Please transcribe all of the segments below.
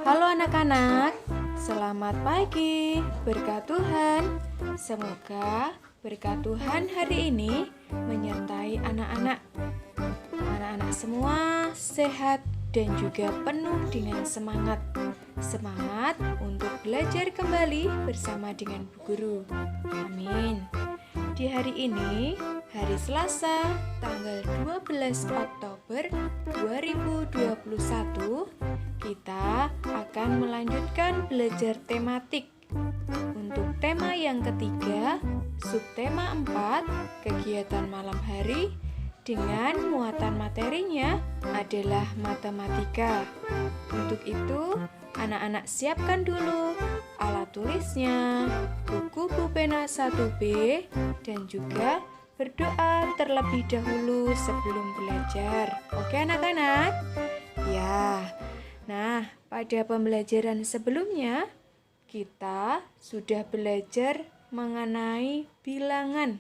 Halo anak-anak, selamat pagi, berkat Tuhan. Semoga berkat Tuhan hari ini menyertai anak-anak. Anak-anak semua sehat dan juga penuh dengan semangat. Semangat untuk belajar kembali bersama dengan Bu Guru. Amin. Di hari ini, hari Selasa, tanggal 12 Oktober 2021, kita akan melanjutkan belajar tematik. Untuk tema yang ketiga, subtema 4, kegiatan malam hari, dengan muatan materinya adalah matematika. Untuk itu, anak-anak siapkan dulu alat tulisnya, buku pulpena 1B, dan juga berdoa terlebih dahulu sebelum belajar. Oke anak-anak? Ya, nah pada pembelajaran sebelumnya kita sudah belajar mengenai bilangan,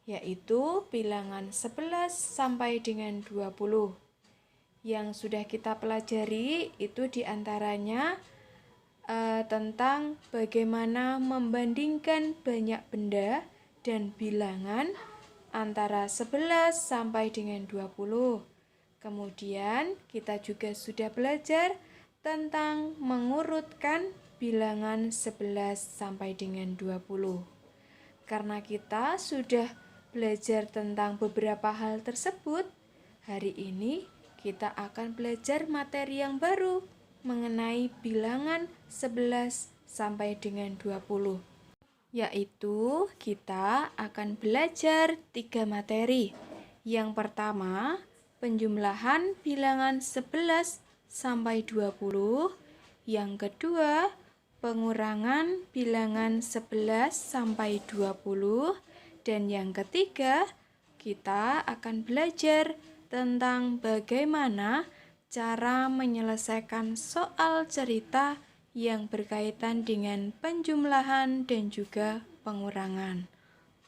yaitu bilangan 11 sampai dengan 20. Yang sudah kita pelajari itu diantaranya tentang bagaimana membandingkan banyak benda dan bilangan antara 11 sampai dengan 20. Kemudian kita juga sudah belajar tentang mengurutkan bilangan 11 sampai dengan 20. Karena kita sudah belajar tentang beberapa hal tersebut, hari ini kita akan belajar materi yang baru mengenai bilangan 11 sampai dengan 20. Yaitu kita akan belajar 3 materi. Yang pertama, penjumlahan bilangan 11 sampai 20. Yang kedua, pengurangan bilangan 11 sampai 20. Dan yang ketiga, kita akan belajar tentang bagaimana cara menyelesaikan soal cerita yang berkaitan dengan penjumlahan dan juga pengurangan.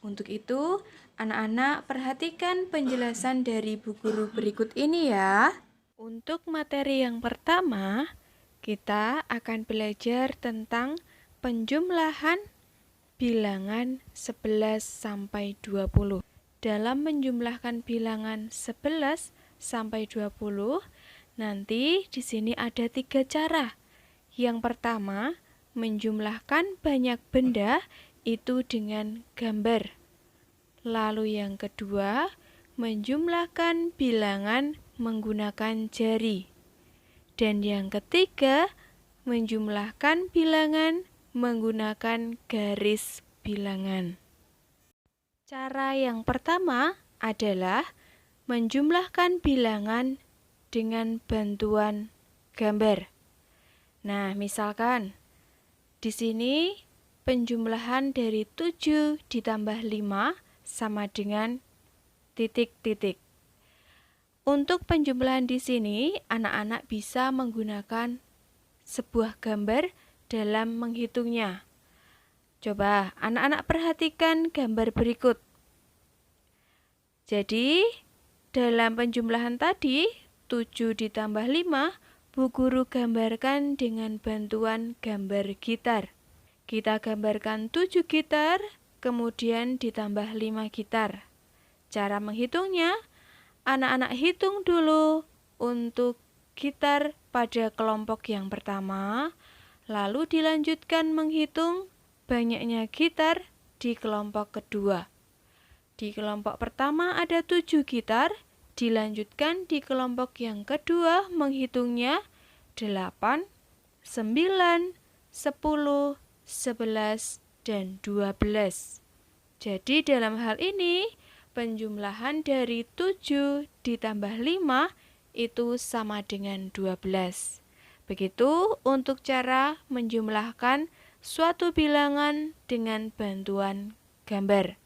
Untuk itu, anak-anak perhatikan penjelasan dari Bu Guru berikut ini ya. Untuk materi yang pertama, kita akan belajar tentang penjumlahan bilangan 11 sampai 20. Dalam menjumlahkan bilangan 11 sampai 20, nanti di sini ada 3 cara. Yang pertama, menjumlahkan banyak benda itu dengan gambar. Lalu yang kedua, menjumlahkan bilangan menggunakan jari. Dan yang ketiga, menjumlahkan bilangan menggunakan garis bilangan. Cara yang pertama adalah menjumlahkan bilangan dengan bantuan gambar. Nah, misalkan di sini penjumlahan dari 7 ditambah 5 sama dengan titik-titik. Untuk penjumlahan di sini, anak-anak bisa menggunakan sebuah gambar dalam menghitungnya. Coba anak-anak perhatikan gambar berikut. Jadi, dalam penjumlahan tadi, 7 ditambah 5, Bu Guru gambarkan dengan bantuan gambar gitar. Kita gambarkan 7 gitar, kemudian ditambah 5 gitar. Cara menghitungnya, anak-anak hitung dulu untuk gitar pada kelompok yang pertama, lalu dilanjutkan menghitung banyaknya gitar di kelompok kedua. Di kelompok pertama ada 7 gitar, dilanjutkan di kelompok yang kedua menghitungnya 8, 9, 10, 11, dan 12. Jadi dalam hal ini, penjumlahan dari 7 ditambah 5 itu sama dengan 12. Begitu untuk cara menjumlahkan suatu bilangan dengan bantuan gambar.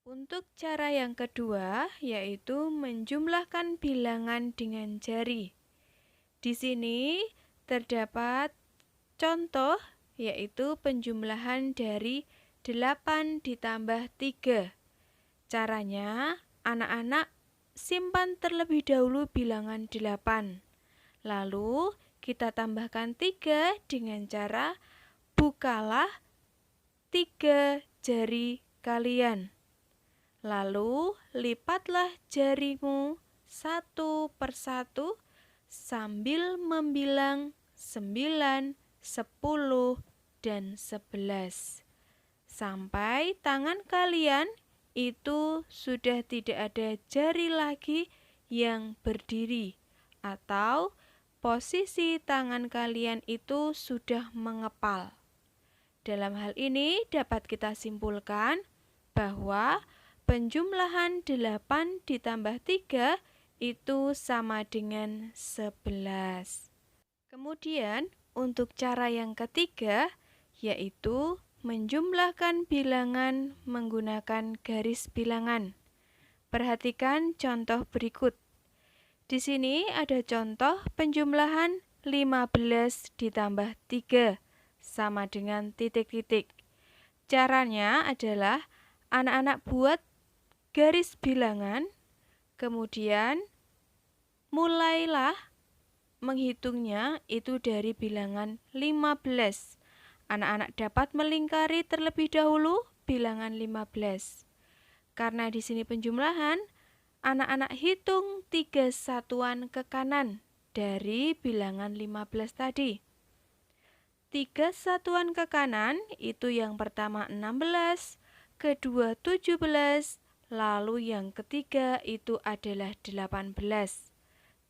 Untuk cara yang kedua, yaitu menjumlahkan bilangan dengan jari. Di sini terdapat contoh, yaitu penjumlahan dari 8 ditambah 3. Caranya, anak-anak simpan terlebih dahulu bilangan 8. Lalu, kita tambahkan 3 dengan cara bukalah 3 jari kalian. Lalu lipatlah jarimu satu persatu sambil membilang 9, 10, dan 11. Sampai tangan kalian itu sudah tidak ada jari lagi yang berdiri, atau posisi tangan kalian itu sudah mengepal. Dalam hal ini dapat kita simpulkan bahwa penjumlahan 8 ditambah 3 itu sama dengan 11. Kemudian untuk cara yang ketiga, yaitu menjumlahkan bilangan menggunakan garis bilangan. Perhatikan contoh berikut. Di sini ada contoh penjumlahan 15 ditambah 3 sama dengan titik-titik. Caranya adalah anak-anak buat garis bilangan, kemudian mulailah menghitungnya itu dari bilangan 15. Anak-anak dapat melingkari terlebih dahulu bilangan 15. Karena di sini penjumlahan, anak-anak hitung 3 satuan ke kanan dari bilangan 15 tadi. 3 satuan ke kanan itu yang pertama 16, kedua 17, lalu yang ketiga itu adalah 18.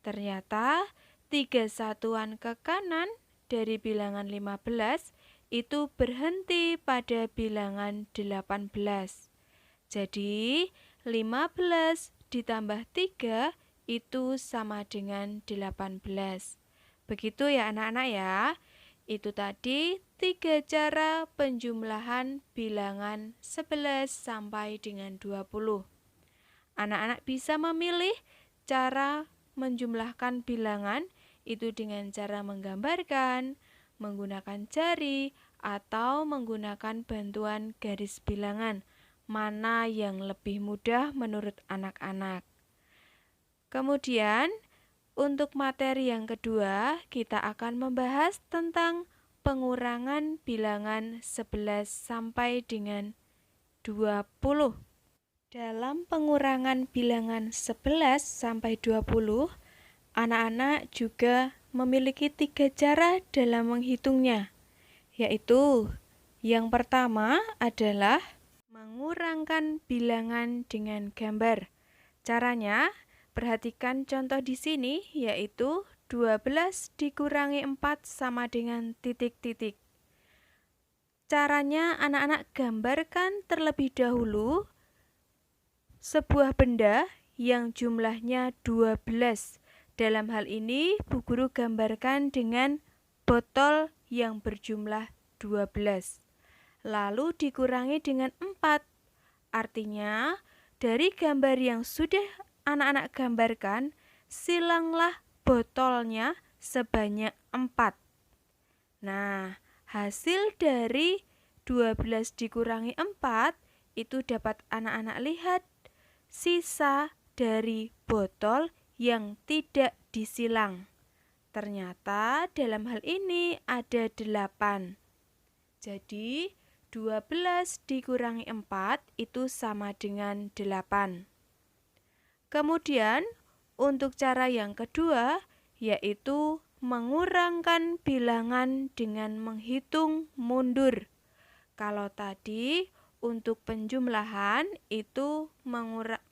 Ternyata 3 satuan ke kanan dari bilangan 15 itu berhenti pada bilangan 18. Jadi 15 ditambah 3 itu sama dengan 18. Begitu ya anak-anak ya. Itu tadi 3 cara penjumlahan bilangan 11 sampai dengan 20. Anak-anak bisa memilih cara menjumlahkan bilangan itu dengan cara menggambarkan, menggunakan jari, atau menggunakan bantuan garis bilangan. Mana yang lebih mudah menurut anak-anak. Kemudian, untuk materi yang kedua, kita akan membahas tentang pengurangan bilangan 11 sampai dengan 20. Dalam pengurangan bilangan 11 sampai 20, anak-anak juga memiliki 3 cara dalam menghitungnya, yaitu yang pertama adalah mengurangkan bilangan dengan gambar. Caranya, perhatikan contoh di sini, yaitu 12 dikurangi 4 sama dengan titik-titik. Caranya anak-anak gambarkan terlebih dahulu sebuah benda yang jumlahnya 12. Dalam hal ini, Bu Guru gambarkan dengan botol yang berjumlah 12. Lalu dikurangi dengan 4. Artinya, dari gambar yang sudah anak-anak gambarkan, silanglah botolnya sebanyak 4. Nah, hasil dari 12 dikurangi 4 itu dapat anak-anak lihat sisa dari botol yang tidak disilang. Ternyata dalam hal ini ada 8. Jadi 12 dikurangi 4 itu sama dengan 8. Kemudian untuk cara yang kedua, yaitu mengurangkan bilangan dengan menghitung mundur. Kalau tadi untuk penjumlahan itu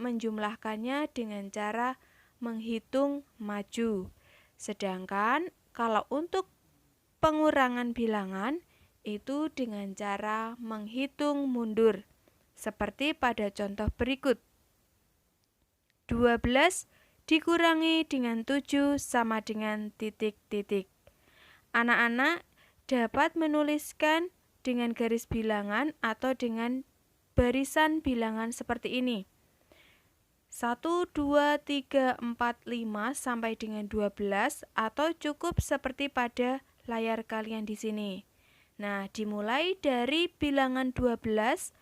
menjumlahkannya dengan cara menghitung maju. Sedangkan kalau untuk pengurangan bilangan itu dengan cara menghitung mundur. Seperti pada contoh berikut. 12 dikurangi dengan 7 sama dengan titik-titik. Anak-anak dapat menuliskan dengan garis bilangan atau dengan barisan bilangan seperti ini. 1, 2, 3, 4, 5 sampai dengan 12 atau cukup seperti pada layar kalian di sini. Nah, dimulai dari bilangan 12,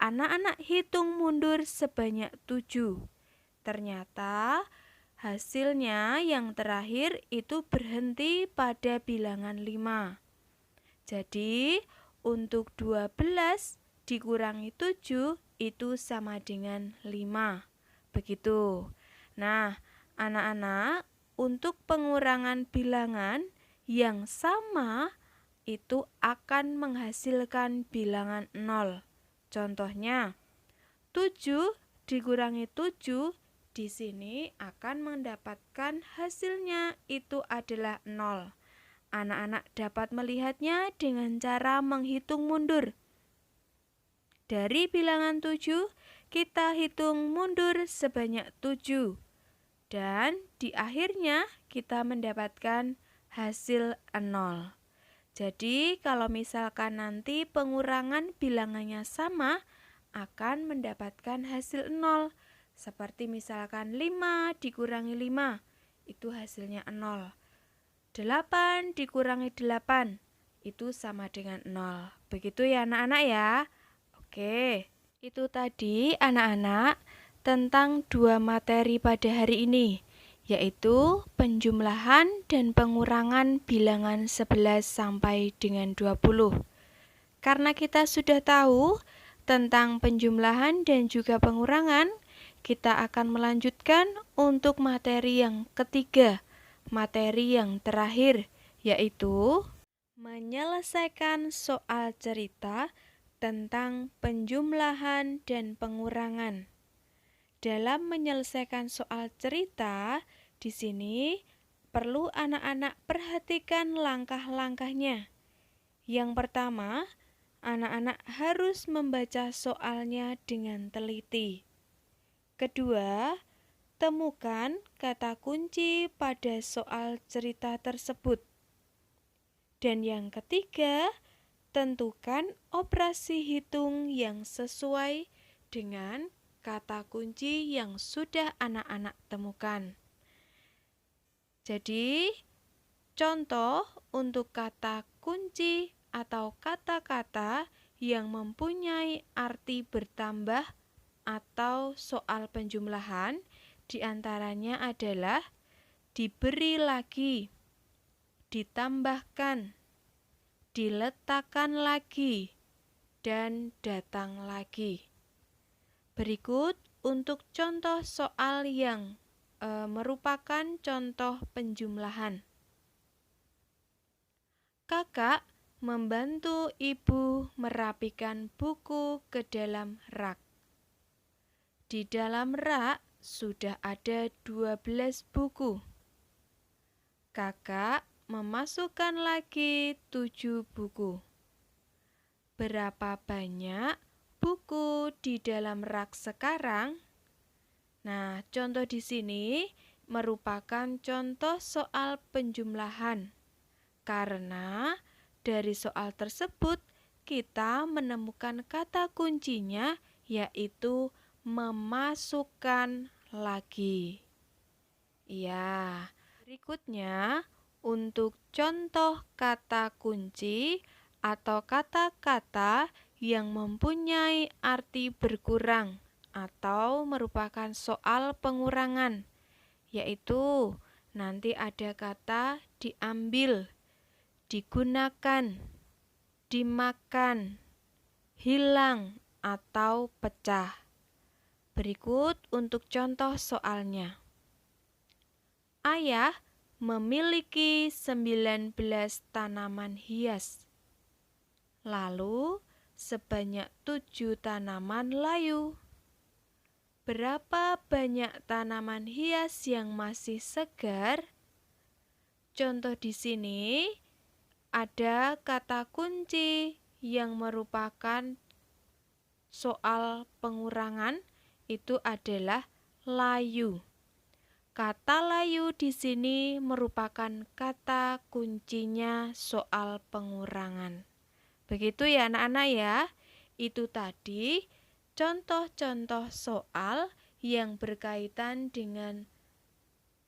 anak-anak hitung mundur sebanyak 7. Ternyata hasilnya yang terakhir itu berhenti pada bilangan 5. Jadi, untuk 12 dikurangi 7 itu sama dengan 5. Begitu. Nah, anak-anak, untuk pengurangan bilangan yang sama itu akan menghasilkan bilangan 0. Contohnya, 7 dikurangi 7 di sini akan mendapatkan hasilnya itu adalah 0. Anak-anak dapat melihatnya dengan cara menghitung mundur. Dari bilangan 7, kita hitung mundur sebanyak 7. Dan di akhirnya kita mendapatkan hasil 0. Jadi kalau misalkan nanti pengurangan bilangannya sama, akan mendapatkan hasil 0. Seperti misalkan 5 dikurangi 5, itu hasilnya 0. 8 dikurangi 8, itu sama dengan 0. Begitu ya anak-anak ya. Oke, itu tadi anak-anak tentang 2 materi pada hari ini, yaitu penjumlahan dan pengurangan bilangan 11 sampai dengan 20. Karena kita sudah tahu tentang penjumlahan dan juga pengurangan, kita akan melanjutkan untuk materi yang ketiga, materi yang terakhir, yaitu menyelesaikan soal cerita tentang penjumlahan dan pengurangan. Dalam menyelesaikan soal cerita, di sini perlu anak-anak perhatikan langkah-langkahnya. Yang pertama, anak-anak harus membaca soalnya dengan teliti. Kedua, temukan kata kunci pada soal cerita tersebut. Dan yang ketiga, tentukan operasi hitung yang sesuai dengan kata kunci yang sudah anak-anak temukan. Jadi, contoh untuk kata kunci atau kata-kata yang mempunyai arti bertambah atau soal penjumlahan diantaranya adalah diberi lagi, ditambahkan, diletakkan lagi, dan datang lagi. Berikut untuk contoh soal yang merupakan contoh penjumlahan. Kakak membantu ibu merapikan buku ke dalam rak. Di dalam rak sudah ada 12 buku. Kakak memasukkan lagi 7 buku. Berapa banyak buku di dalam rak sekarang? Nah, contoh di sini merupakan contoh soal penjumlahan. Karena dari soal tersebut kita menemukan kata kuncinya yaitu memasukkan lagi. Ya, berikutnya untuk contoh kata kunci atau kata-kata yang mempunyai arti berkurang atau merupakan soal pengurangan, yaitu nanti ada kata diambil, digunakan, dimakan, hilang, atau pecah. Berikut untuk contoh soalnya. Ayah memiliki 19 tanaman hias. Lalu sebanyak 7 tanaman layu. Berapa banyak tanaman hias yang masih segar? Contoh di sini ada kata kunci yang merupakan soal pengurangan, itu adalah layu. Kata layu di sini merupakan kata kuncinya soal pengurangan. Begitu ya anak-anak ya. Itu tadi contoh-contoh soal yang berkaitan dengan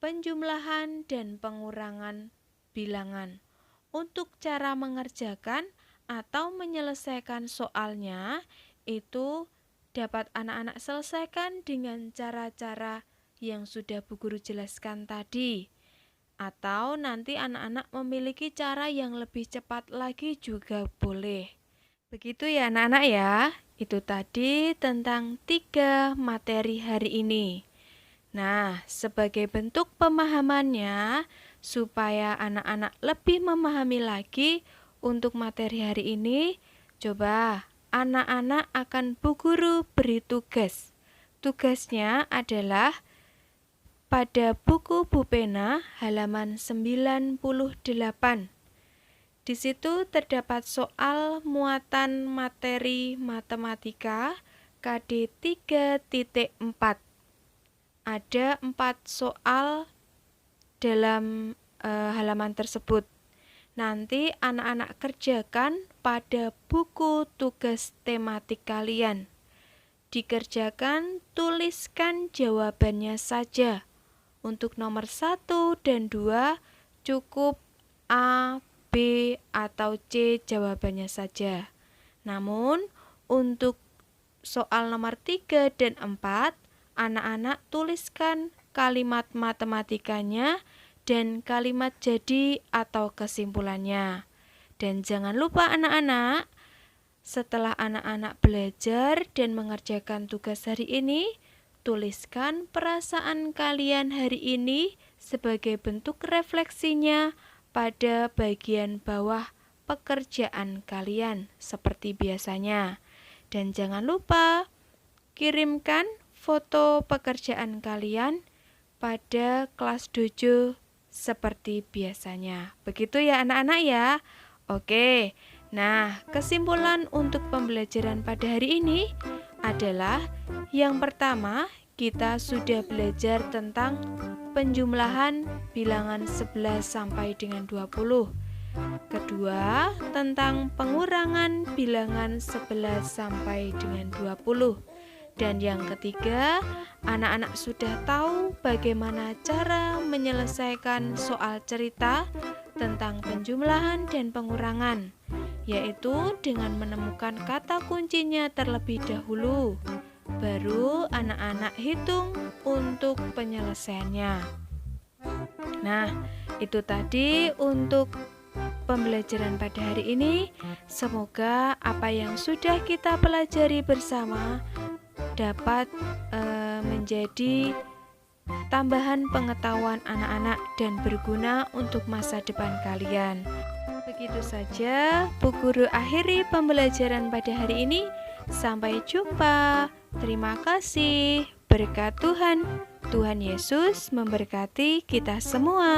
penjumlahan dan pengurangan bilangan. Untuk cara mengerjakan atau menyelesaikan soalnya itu dapat anak-anak selesaikan dengan cara-cara yang sudah Bu Guru jelaskan tadi. Atau nanti anak-anak memiliki cara yang lebih cepat lagi juga boleh. Begitu ya anak-anak ya. Itu tadi tentang 3 materi hari ini. Nah, sebagai bentuk pemahamannya, supaya anak-anak lebih memahami lagi untuk materi hari ini, coba anak-anak akan Bu Guru beri tugas. Tugasnya adalah pada buku Bu Pena halaman 98. Di situ terdapat soal muatan materi matematika KD 3.4. Ada 4 soal dalam halaman tersebut. Nanti anak-anak kerjakan pada buku tugas tematik kalian. Dikerjakan, tuliskan jawabannya saja. Untuk nomor 1 dan 2 cukup A, B, atau C jawabannya saja. Namun, untuk soal nomor 3 dan 4, anak-anak tuliskan kalimat matematikanya dan kalimat jadi atau kesimpulannya. Dan jangan lupa anak-anak, setelah anak-anak belajar dan mengerjakan tugas hari ini, tuliskan perasaan kalian hari ini sebagai bentuk refleksinya pada bagian bawah pekerjaan kalian seperti biasanya. Dan jangan lupa kirimkan foto pekerjaan kalian pada kelas dojo seperti biasanya. Begitu ya anak-anak ya. Oke. Nah, kesimpulan untuk pembelajaran pada hari ini adalah yang pertama, kita sudah belajar tentang penjumlahan bilangan 11 sampai dengan 20. Kedua, tentang pengurangan bilangan 11 sampai dengan 20. Dan yang ketiga, anak-anak sudah tahu bagaimana cara menyelesaikan soal cerita tentang penjumlahan dan pengurangan, yaitu dengan menemukan kata kuncinya terlebih dahulu. Baru anak-anak hitung untuk penyelesaiannya. Nah, itu tadi untuk pembelajaran pada hari ini. Semoga apa yang sudah kita pelajari bersama dapat menjadi tambahan pengetahuan anak-anak dan berguna untuk masa depan kalian. Begitu saja Bu Guru akhiri pembelajaran pada hari ini. Sampai jumpa. Terima kasih. Berkat Tuhan. Tuhan Yesus memberkati kita semua.